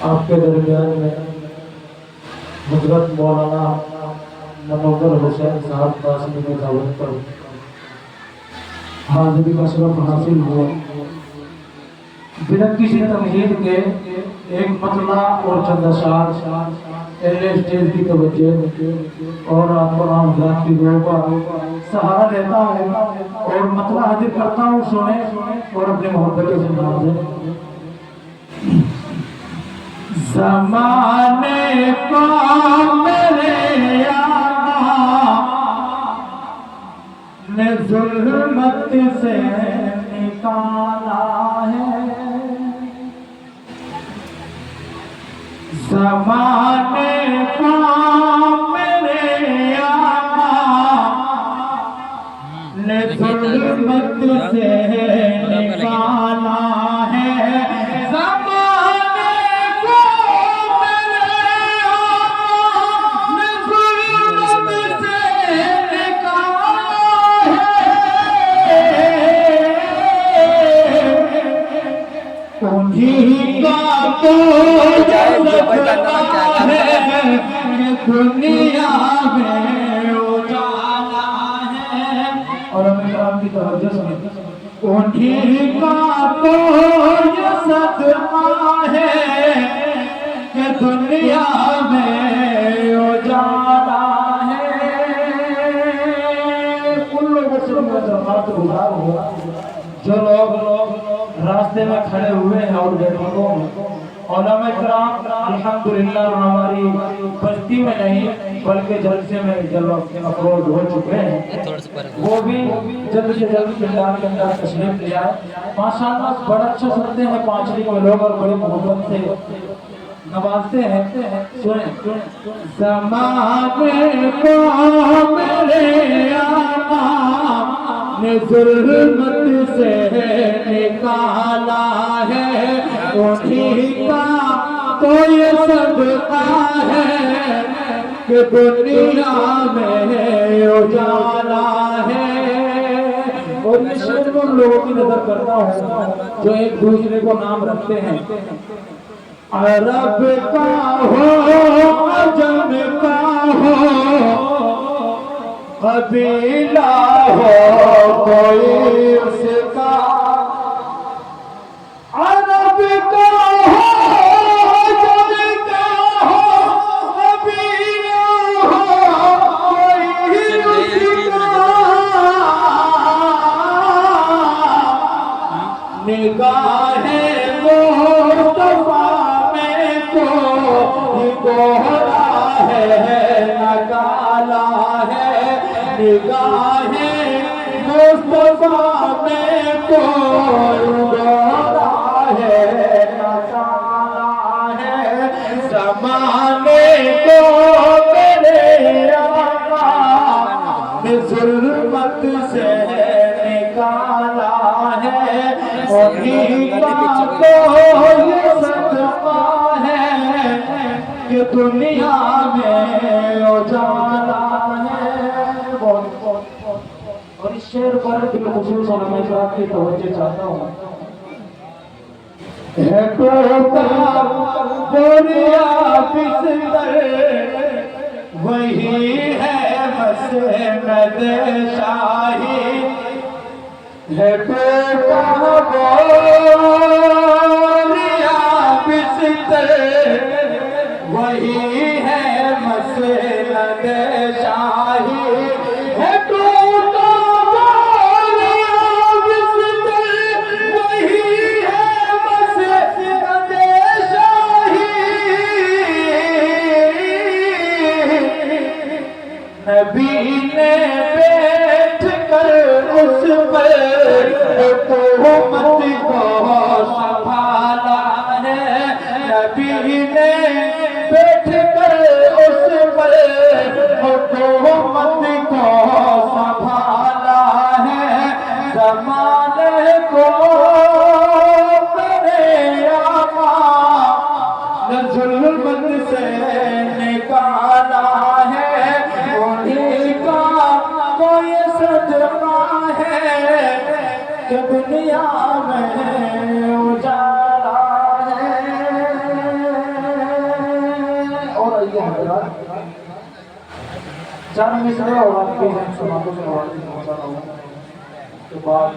आपके दरमियान में हजरत मौलाना मनोवर हुसैन साहब कासमी की दावत पर हाजिरी का शरफ हासिल हुआ। बिना किसी तमहीद के एक मतला और चंद अशार स्टेज की तवज्जो और तमाम हज़रात की दुआ का सहारा लेता हूँ और मतला हाजिर करता हूँ। सुने और अपने मोहब्बत से नवाजें। ज़माने को मेरे आका ने ज़ुल्मत से निकाला है। ज़माने को मेरे आका ने ज़ुल्मत से निकाला है। दुनिया में उजाला है और हमें काम की तवज्जो सुनिए। उन्हीं का तो ये सदमा है कि दुनिया में उजाला है। उन लोगों से गुजार हुआ जो लोग रास्ते में खड़े हुए हैं और बैठकों में उलमा-ए-किराम अल्हम्दुलिल्लाह हमारी बस्ती में नहीं बल्कि जलसे में जब अफरोज हो चुके हैं, वो भी जल्द से जल्द पिंडार के अंदर तशरीफ ले आए। माशाअल्लाह बड़ा अच्छा सुनते हैं पांचवी के लोग और बड़े मोहब्बत से नवाजते हैं। सुने ज़माने को मेरे आका ने ज़ुल्मत से निकाला है। उन्हीं का तो ये सदका है कि दुनिया में उजाला है। और ये शेर उन लोगों की नजर करता हूँ जो एक दूसरे को नाम रखते हैं। अरब का हो अजम का हो कबीला हो कोई उसका। अरब का हो अजम का हो कबीला हो कोई उसका। निगाहे मुस्तफा गोहरा है न काला है। निगाहे मुस्तफा में कोई गोहरा है न काला है। ज़माने को मेरे आका ने ज़ुल्मत से निकाला है। उन्हीं का तो ये सदका है कि दुनिया में उजाला है। और इस शेर पर बिलखुसूस हमेशा की तवज्जो चाहता हूँ। है टोटा बोरिया बिस्तर वही है मसनद शाही। है टोटा बोरिया बिस्तर वही है मसनद शाही। है टूटा बोलिया बिस्तर वही है मसनद शाही। नबी ने बैठ कर उस पर हुकूमत को हजरात, चंद मिसरे और आपके सुना तो मैं पहुंचा रहा हूँ के बाद